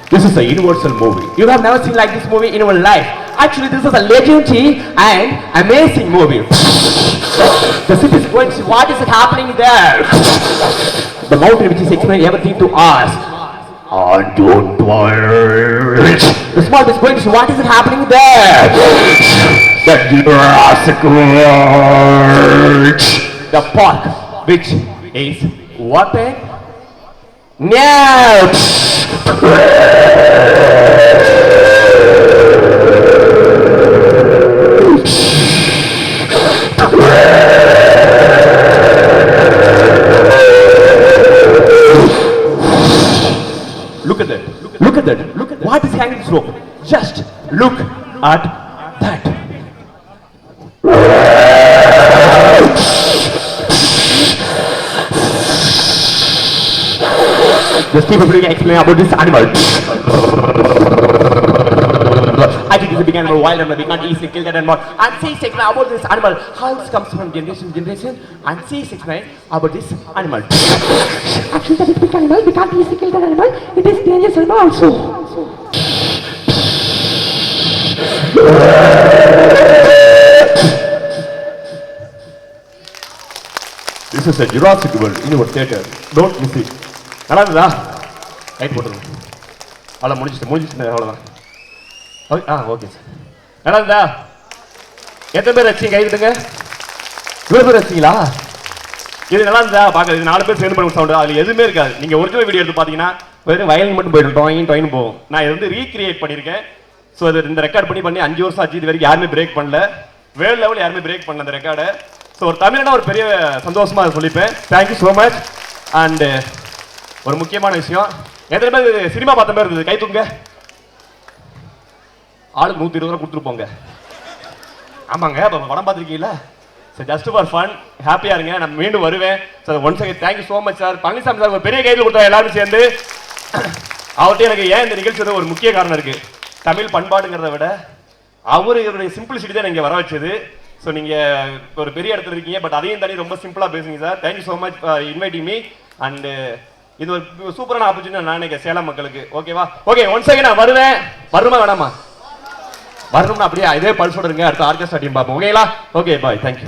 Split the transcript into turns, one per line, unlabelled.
This is a universal movie. You have never seen like this movie in your life. Actually, this is a legendary and amazing movie. The city is going to see what is happening there. The mountain which is explaining everything to us. And don't worry. The small is going to see what is happening there. The Jurassic World. The park which is open now. Look at that. Look at that. Look at that. What is hanging this rope? Just look at that. These people will explain about this animal. I think it's a big animal, wild animal. We can't easily kill that animal. And say explain about this animal. How it comes from generation to generation. And say explain about this animal.
Actually, that is big animal. We can't easily kill that animal. It is dangerous animal also.
This is a Jurassic World in your theater. Don't miss it. நல்லா இருக்குதா? Right போட்டுருங்க. அவ்வளோ முடிஞ்சிச்சு அவ்வளோதான். Okay sir. நல்லா இருக்குதா? எத்தனை பேர் வச்சிங்க கை விட்டுங்க? இவ்வளோ பேர் வச்சிங்களா? இது நல்லா இருந்தா பார்க்க இது 4 பேர் சேர்ந்து பண்ண சவுண்டு அதில் எதுவுமே இருக்காது. நீங்கள் ஒரிஜினல் வீடியோ எடுத்து பார்த்தீங்கன்னா வெறும் வயலின் மட்டும் போயிடும் டொயின் போகும். நான் இது வந்து ரீக்ரியேட் பண்ணியிருக்கேன். ஸோ அது இந்த ரெக்கார்ட் பண்ணி 5 வருஷம் ஆச்சு. இது வரைக்கும் யாருமே பிரேக் பண்ணல. வேர்ல்டு லெவல் யாருமே பிரேக் பண்ணல அந்த ரெக்கார்டை. ஸோ ஒரு தமிழனா ஒரு பெரிய சந்தோஷமாக அதை சொல்லிப்பேன். Thank you so much. அண்ட் ஒரு முக்கியமான விஷயம், எத்தனை பேர் சினிமா பார்த்த மாதிரி இருந்தது? கை தூங்க. ஆளுக்கு 120 ரூபா கொடுத்துருப்போங்க. ஆமாங்க, இப்போ படம் பார்த்துருக்கீங்களா? சார் ஜஸ்ட் ஃபார் ஃபன், ஹாப்பியாக இருங்க. நான் மீண்டும் வருவேன் sir. Once again thank you so much sir. Palaniswami sir ஒரு பெரிய கையில் கொடுத்தா எல்லாரும் சேர்ந்து. அவர்கிட்ட எனக்கு ஏன் இந்த நிகழ்ச்சி ஒரு முக்கிய காரணம் இருக்குது. தமிழ் பண்பாடுங்கிறத விட அவருடைய சிம்பிளிசிட்டி தான் இங்கே வர வச்சது. ஸோ நீங்கள் ஒரு பெரிய இடத்துல இருக்கீங்க, பட் அதையும் தாண்டி ரொம்ப சிம்பிளாக பேசுங்க sir. Thank you so much inviting me. And இது ஒரு சூப்பரான ஆப்பர்ச்சுனிட்டி நான் நினைக்கிறேன் சேலம் மக்களுக்கு. ஓகேவா? ஓகே, ஒன் செகண்ட் நான் வருவேன். வரணுமா வேணாமா? வரணும்னா அப்படியே இதே பல்ஸோட இருங்க. அடுத்த ஆர்கெஸ்ட்ரா டீம் பார்ப்போம். ஓகேங்களா? Okay bye, thank you.